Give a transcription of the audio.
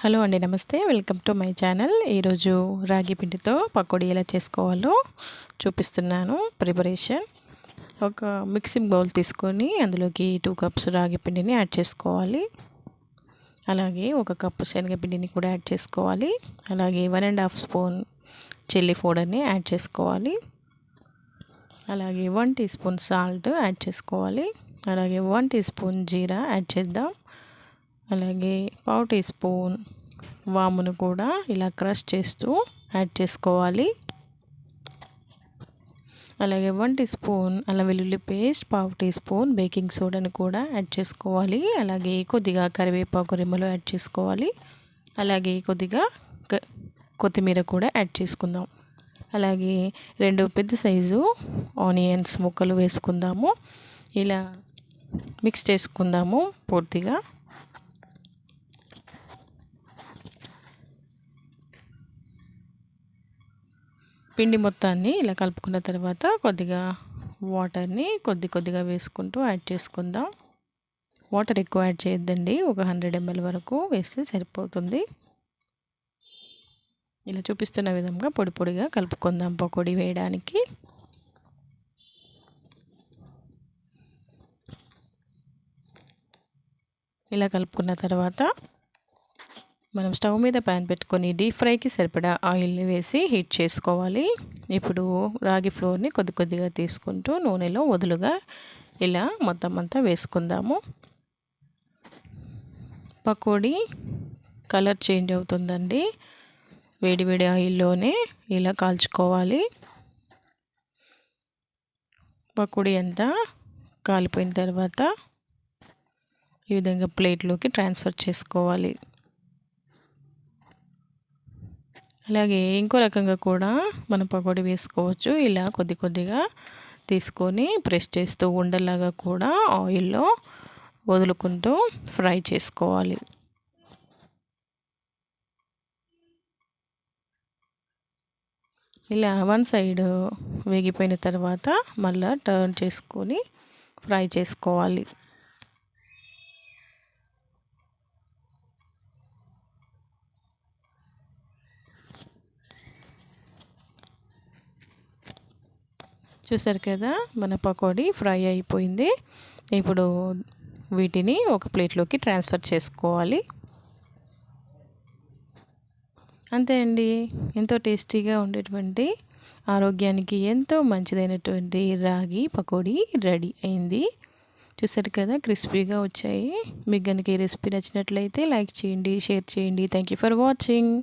Hello అండి, నమస్తే. Welcome to my channel. ఈరోజు రాగి పిండితో పకోడీ ఎలా చేసుకోవాలో చూపిస్తున్నాను. ప్రిపరేషన్: ఒక మిక్సింగ్ బౌల్ తీసుకొని అందులోకి 2 కప్స్ రాగి పిండిని యాడ్ చేసుకోవాలి. అలాగే 1 కప్పు శనగపిండిని కూడా యాడ్ చేసుకోవాలి. అలాగే 1.5 స్పూన్ చిల్లీ పౌడర్ని యాడ్ చేసుకోవాలి. అలాగే 1 టీ స్పూన్ సాల్ట్ యాడ్ చేసుకోవాలి. అలాగే 1 టీ స్పూన్ జీరా యాడ్ చేద్దాం. అలాగే 1/2 టీ స్పూన్ వామును కూడా ఇలా క్రష్ చేస్తూ యాడ్ చేసుకోవాలి. అలాగే 1 టీ స్పూన్ అల్లం వెల్లుల్లి పేస్ట్, 1/2 టీ స్పూన్ బేకింగ్ సోడాను కూడా యాడ్ చేసుకోవాలి. అలాగే కొద్దిగా కరివేపాకు రెమ్మలు యాడ్ చేసుకోవాలి. అలాగే కొద్దిగా కొత్తిమీర కూడా యాడ్ చేసుకుందాం. అలాగే 2 పెద్ద సైజు ఆనియన్స్ ముక్కలు వేసుకుందాము. ఇలా మిక్స్ చేసుకుందాము పూర్తిగా. పిండి మొత్తాన్ని ఇలా కలుపుకున్న తర్వాత కొద్దిగా వాటర్ని కొద్దిగా వేసుకుంటూ యాడ్ చేసుకుందాం. వాటర్ ఎక్కువ యాడ్ చేయొద్దండి, ఒక 100 ml వరకు వేస్తే సరిపోతుంది. ఇలా చూపిస్తున్న విధంగా పొడి పొడిగా కలుపుకుందాం పకోడీ వేయడానికి. ఇలా కలుపుకున్న తర్వాత మనం స్టవ్ మీద ప్యాన్ పెట్టుకొని డీప్ ఫ్రైకి సరిపడా ఆయిల్ని వేసి హీట్ చేసుకోవాలి. ఇప్పుడు రాగి ఫ్లోర్ని కొద్దిగా తీసుకుంటూ నూనెలో వదులుగా ఇలా మొత్తం అంతా వేసుకుందాము. పకోడీ కలర్ చేంజ్ అవుతుందండి. వేడి ఆయిల్లోనే ఇలా కాల్చుకోవాలి. పకోడీ అంతా కాలిపోయిన తర్వాత ఈ విధంగా ప్లేట్లోకి ట్రాన్స్ఫర్ చేసుకోవాలి. అలాగే ఇంకో రకంగా కూడా మనం పకోడీ వేసుకోవచ్చు. ఇలా కొద్దిగా తీసుకొని ప్రెస్ చేస్తూ ఉండలాగా కూడా ఆయిల్లో వదులుకుంటూ ఫ్రై చేసుకోవాలి. ఇలా 1 సైడ్ వేగిపోయిన తర్వాత మళ్ళీ టర్న్ చేసుకొని ఫ్రై చేసుకోవాలి. చూసారు కదా, మన పకోడీ ఫ్రై అయిపోయింది. ఇప్పుడు వీటిని ఒక ప్లేట్లోకి ట్రాన్స్ఫర్ చేసుకోవాలి. అంతే అండి, ఎంతో టేస్టీగా ఉండేటువంటి ఆరోగ్యానికి ఎంతో మంచిదైనటువంటి రాగి పకోడీ రెడీ అయింది. చూసారు కదా, క్రిస్పీగా వచ్చాయి. మీకు కనుక ఈ రెసిపీ నచ్చినట్లయితే లైక్ చేయండి, షేర్ చేయండి. Thank you for watching.